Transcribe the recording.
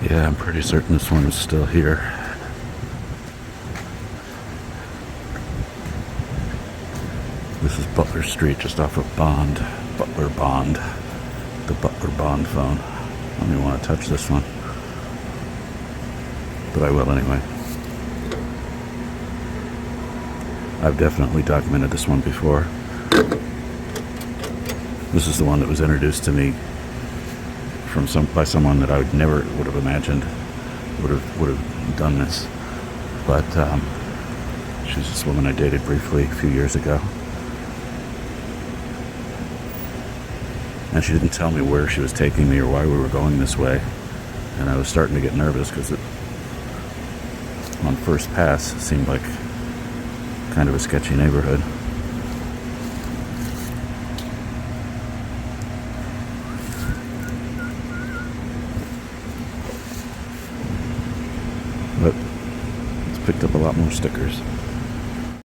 Yeah, I'm pretty certain this one is still here. This is Butler Street, just off of Bond. Butler Bond. The Butler Bond phone. I don't even want to touch this one. But I will anyway. I've definitely documented this one before. This is the one that was introduced to me by someone that I would have imagined would have done this. But she's this woman I dated briefly a few years ago. And she didn't tell me where she was taking me or why we were going this way. And I was starting to get nervous because it, on first pass, seemed like kind of a sketchy neighborhood. But it's picked up a lot more stickers.